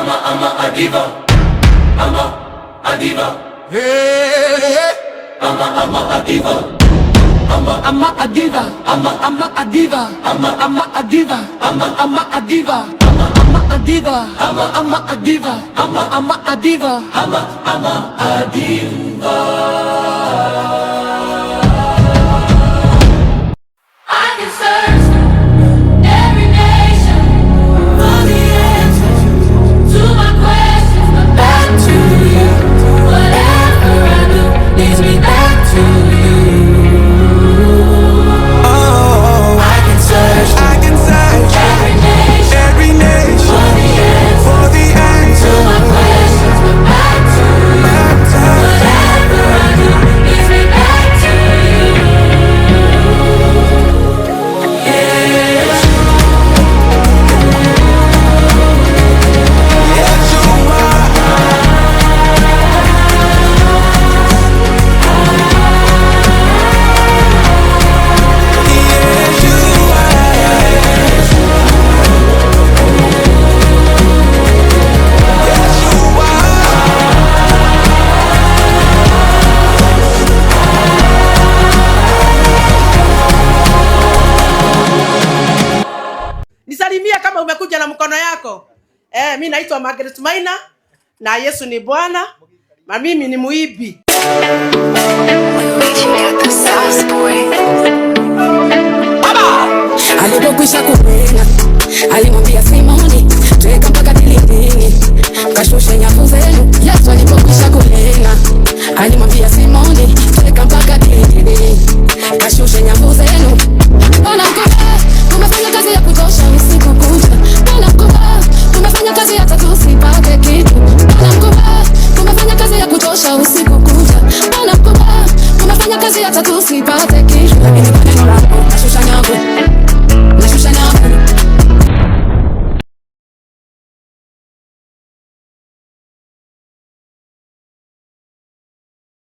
a diva. A diva. Hey. A diva. I'm a diva. I'm a diva. I'm a diva. I'm a diva. I'm a diva. I'm a diva. I'm a diva. I'm a diva. I can search every nation for the answers to my questions, but back to you. Whatever I do leads me back to you. Oh, I can search every nation for the answers to my questions, but back to you. Whatever I do leads me back to you. Nisalimia kama umekuja na mkono yako. Mimi naitwa Margaret Maina na Yesu ni Bwana na mimi ni muibi. Alipokwisha kunena, alimwambia Simoni, tweka mpaka kilindini, kashushe nyavu zenu. Yesu alipokwisha kunena, alimwambia Simoni, tweka mpaka kilindini, kashushe nyavu zenu. Bwana mkubwa, tumefanya kazi ya kutosha usiku kucha. Bwana mkubwa, tumefanya kazi hata tusipate kitu. Bwana mkubwa, tumefanya kazi ya kutosha usiku